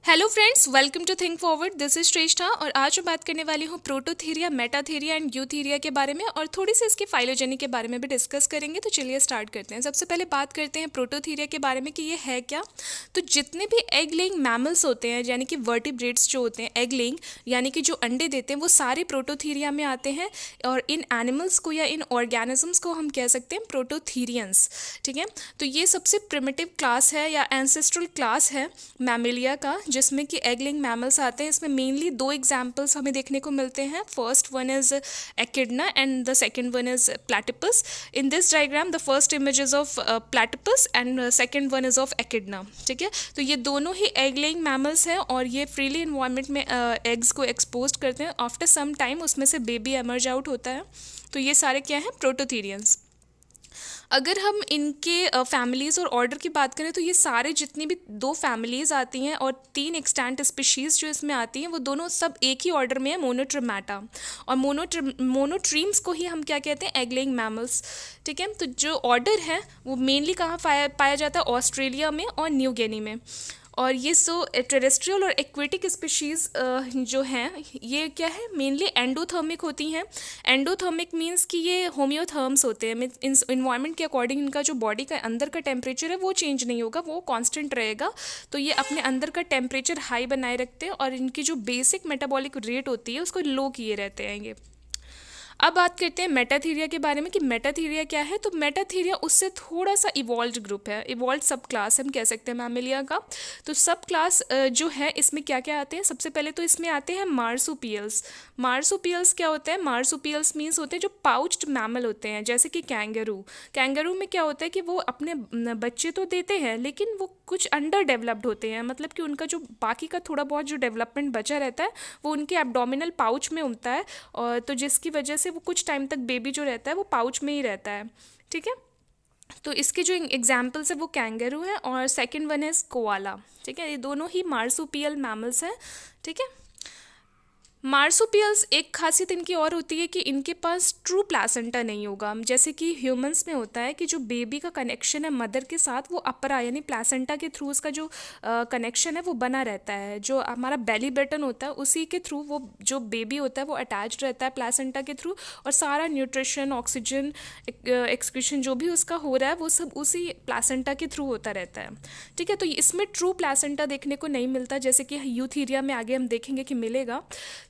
Hello friends, welcome to think forward. This is Shreshtha और आज मैं बात करने वाली हूँ प्रोटोथीरिया, मेटाथीरिया एंड यूथीरिया के बारे में और थोड़ी सी इसकी फाइलोजेनी के बारे में भी डिस्कस करेंगे। तो चलिए स्टार्ट करते हैं। सबसे पहले बात करते हैं प्रोटोथीरिया के बारे में कि ये है क्या। तो जितने भी एग लेइंग मैमल्स होते हैं, यानी कि वर्टिब्रेट्स जो होते हैं एग लेइंग यानी कि जो अंडे देते हैं, वो सारे प्रोटोथीरिया में आते हैं। और इन एनिमल्स को या इन ऑर्गेनिजम्स को हम कह सकते हैं प्रोटोथीरियंस। ठीक है, तो ये सबसे प्रिमिटिव क्लास है या एंसेस्ट्रल क्लास है मैमिलिया का, जिसमें कि एग लेइंग मैमल्स आते हैं। इसमें मेनली दो एग्जाम्पल्स हमें देखने को मिलते हैं। First one is एकिडना and the second one is platypus. In this diagram the first image is of platypus and second one is of एकिडना। ठीक है, तो ये दोनों ही एग लेइंग मैमल्स हैं और ये फ्रीली इन्वायरमेंट में एग्स को एक्सपोज करते हैं। आफ्टर सम टाइम उसमें से बेबी एमर्ज आउट होता है। तो ये सारे क्या हैं? प्रोटोथीरियंस। अगर हम इनके फैमिलीज़ और ऑर्डर की बात करें तो ये सारे जितनी भी दो फैमिलीज़ आती हैं और तीन एक्सटेंट स्पीशीज़ जो इसमें आती हैं, वो दोनों सब एक ही ऑर्डर में है, मोनोट्रिमेटा। और मोनोट्रीम्स को ही हम क्या कहते हैं? Egg laying mammals. ठीक है, तो जो ऑर्डर है वो मेनली कहाँ पाया जाता है? ऑस्ट्रेलिया में और न्यू गिनी में। और ये टेरेस्ट्रियल और एक्वेटिक स्पीशीज़ जो हैं, ये क्या है? मेनली एंडोथर्मिक होती हैं। एंडोथर्मिक मीन्स कि ये होम्योथर्म्स होते हैं। मीन्स इन्वायरमेंट के अकॉर्डिंग इनका जो बॉडी का अंदर का टेम्परेचर है वो चेंज नहीं होगा, वो कांस्टेंट रहेगा। तो ये अपने अंदर का टेम्परेचर हाई बनाए रखते हैं और इनकी जो बेसिक मेटाबॉलिक रेट होती है उसको लो किए रहते हैं ये। अब बात करते हैं मेटाथीरिया के बारे में कि मेटाथीरिया क्या है। तो मेटाथीरिया उससे थोड़ा सा इवॉल्व ग्रुप है, इवॉल्व सब क्लास हम कह सकते हैं मैमिलिया का। तो सब क्लास जो है इसमें क्या क्या आते हैं? सबसे पहले तो इसमें आते हैं मार्सुपियल्स। मार्सुपियल्स क्या होते हैं? मार्सुपियल्स मीन्स होते हैं जो पाउच्ड मैमल होते हैं, जैसे कि कैंगरू। कैंगरू में क्या होता है कि वो अपने बच्चे तो देते हैं लेकिन वो कुछ अंडर डेवलप्ड होते हैं, मतलब कि उनका जो बाकी का थोड़ा बहुत जो डेवलपमेंट बचा रहता है वो उनके एब्डोमिनल पाउच में होता है। और तो जिसकी वजह से वो कुछ टाइम तक बेबी जो रहता है वो पाउच में ही रहता है। ठीक है, तो इसके जो एग्जाम्पल्स है वो कैंगरू है और सेकंड वन इज कोआला। ठीक है, ये दोनों ही मार्सुपियल मैमल्स हैं। ठीक है, मार्सुपियल्स एक खासियत इनकी और होती है कि इनके पास ट्रू प्लासेंटा नहीं होगा, जैसे कि ह्यूमंस में होता है कि जो बेबी का कनेक्शन है मदर के साथ वो अपरा यानी प्लासेंटा के थ्रू उसका जो कनेक्शन है वो बना रहता है। जो हमारा बेली बटन होता है उसी के थ्रू वो जो बेबी होता है वो अटैच्ड रहता है प्लासेंटा के थ्रू, और सारा न्यूट्रिशन, ऑक्सीजन एक्सक्रीशन जो भी उसका हो रहा है वो सब उसी प्लासेंटा के थ्रू होता रहता है। ठीक है, तो इसमें ट्रू प्लासेंटा देखने को नहीं मिलता, जैसे कि यूथीरिया में आगे हम देखेंगे कि मिलेगा।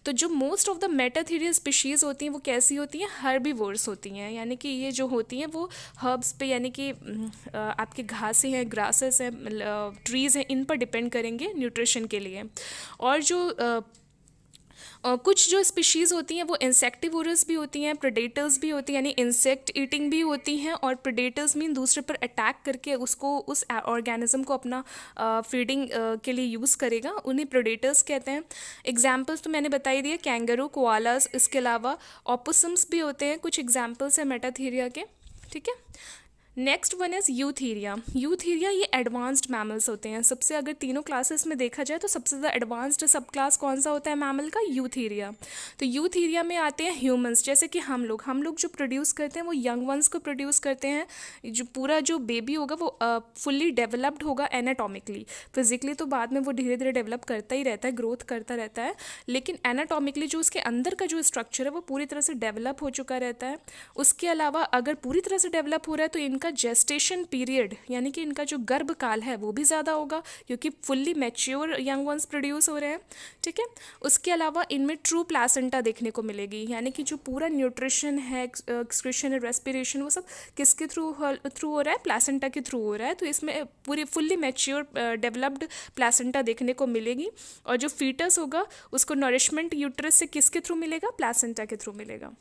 तो जो most of the Metatheria species होती हैं वो कैसी होती हैं? हर्बीवोर्स होती हैं, यानी कि ये जो होती हैं वो हर्ब्स पे यानी कि आपके घासें हैं, ग्रासेस हैं, ट्रीज़ हैं, इन पर डिपेंड करेंगे न्यूट्रिशन के लिए। और जो कुछ जो स्पीशीज़ होती हैं वो इंसेक्टिवोरस भी होती हैं, प्रेडेटर्स भी होती हैं, यानी इंसेक्ट ईटिंग भी होती हैं। और प्रेडेटर्स मीन दूसरे पर अटैक करके उसको उस ऑर्गेनिज्म को अपना फीडिंग के लिए यूज़ करेगा, उन्हें प्रेडेटर्स कहते हैं। एग्जाम्पल्स तो मैंने बता ही दिए, कैंगरू, कोआलास, इसके अलावा ऑपोसम्स भी होते हैं। कुछ एग्जाम्पल्स हैं मेटाथीरिया के। ठीक है, next one is Eutheria. Eutheria ये एडवांस्ड मैमल्स होते हैं। सबसे अगर तीनों क्लासेस में देखा जाए तो सबसे ज़्यादा एडवांस्ड सब क्लास कौन सा होता है मैमल का? यूथीरिया। तो यूथीरिया में आते हैं ह्यूमंस, जैसे कि हम लोग जो प्रोड्यूस करते हैं वो यंग वंस को प्रोड्यूस करते हैं। जो पूरा जो बेबी होगा वो फुल्ली डेवलप्ड होगा एनाटॉमिकली। फिजिकली तो बाद में वो धीरे धीरे डेवलप करता ही रहता है, ग्रोथ करता रहता है, लेकिन एनाटॉमिकली जो उसके अंदर का जो स्ट्रक्चर है वो पूरी तरह से डेवलप हो चुका रहता है। उसके अलावा अगर पूरी तरह से डेवलप हो रहा है तो इनका जेस्टेशन पीरियड यानी कि इनका जो गर्भकाल है वो भी ज़्यादा होगा, क्योंकि fully mature young ones produce हो रहे हैं। ठीक है, उसके अलावा इनमें ट्रू प्लासेंटा देखने को मिलेगी, यानी कि जो पूरा न्यूट्रिशन है, एक्सक्रीशन है, रेस्पिरेशन, वो सब किसके थ्रू हो रहा है? प्लासेंटा के थ्रू हो रहा है। तो इसमें पूरी फुल्ली मैच्योर डेवलप्ड प्लासेंटा देखने को मिलेगी। और जो फीटस होगा उसको नरिशमेंट यूट्रस से किसके थ्रू मिलेगा? प्लासेंटा के थ्रू मिलेगा।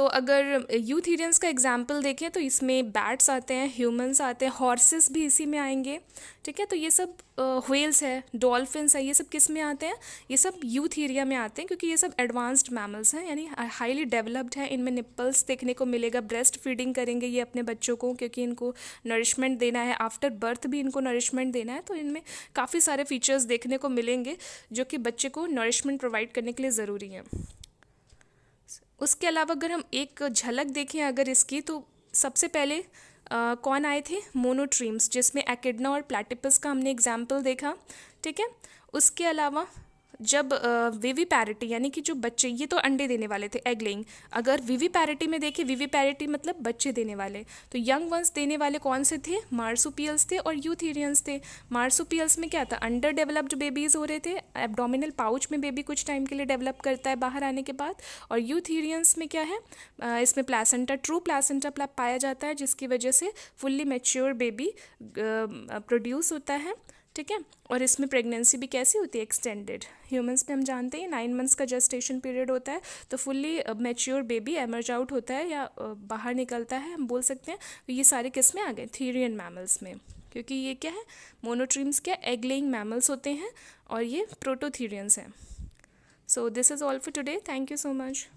अगर यूथीरियंस का एग्जाम्पल देखें तो इसमें बैट्स आते हैं, ह्यूमंस आते हैं, हॉर्सेस भी इसी में आएंगे। ठीक है, तो ये सब व्हेल्स है, डॉल्फिन्स है, ये सब किस में आते हैं? ये सब यूथीरिया में आते हैं, क्योंकि ये सब एडवांस्ड मैमल्स हैं, यानी हाईली डेवलप्ड हैं। इनमें निप्पल्स देखने को मिलेगा, ब्रेस्ट फीडिंग करेंगे ये अपने बच्चों को, क्योंकि इनको नरिशमेंट देना है, आफ्टर बर्थ भी इनको नरिशमेंट देना है। तो इनमें काफ़ी सारे फीचर्स देखने को मिलेंगे जो कि बच्चे को नरिशमेंट प्रोवाइड करने के लिए ज़रूरी है। उसके अलावा अगर हम एक झलक देखें अगर इसकी, तो सबसे पहले कौन आए थे? मोनोट्रीम्स, जिसमें एकिडना और प्लैटिपस का हमने एग्जाम्पल देखा। ठीक है। उसके अलावा जब विविपैरिटी यानी कि जो बच्चे, ये तो अंडे देने वाले थे, एग लेइंग। अगर विविपैरिटी में देखें, विविपैरिटी मतलब बच्चे देने वाले, तो यंग वंस देने वाले कौन से थे? मार्सुपियल्स थे और यूथेरियंस थे। मार्सुपियल्स में क्या था? अंडर डेवलप्ड बेबीज़ हो रहे थे, एब्डोमिनल पाउच में बेबी कुछ टाइम के लिए डेवलप करता है बाहर आने के बाद। और यूथेरियंस में क्या है? इसमें प्लासेंटा, ट्रू प्लासेंटा पाया जाता है, जिसकी वजह से फुल्ली मैच्योर बेबी प्रोड्यूस होता है, ठीक है। और इसमें प्रेगनेंसी भी कैसी होती है? एक्सटेंडेड। ह्यूमंस में हम जानते हैं 9 मंथ्स का जेस्टेशन पीरियड होता है, तो fully mature baby emerge out होता है या बाहर निकलता है, हम बोल सकते हैं। तो ये सारे किस में आ गए? थीरियन मैमल्स में, क्योंकि ये क्या है? मोनोट्रीम्स क्या? एग लेइंग मैमल्स होते हैं और ये प्रोटोथीरियंस हैं। So this is all for today, thank you so much.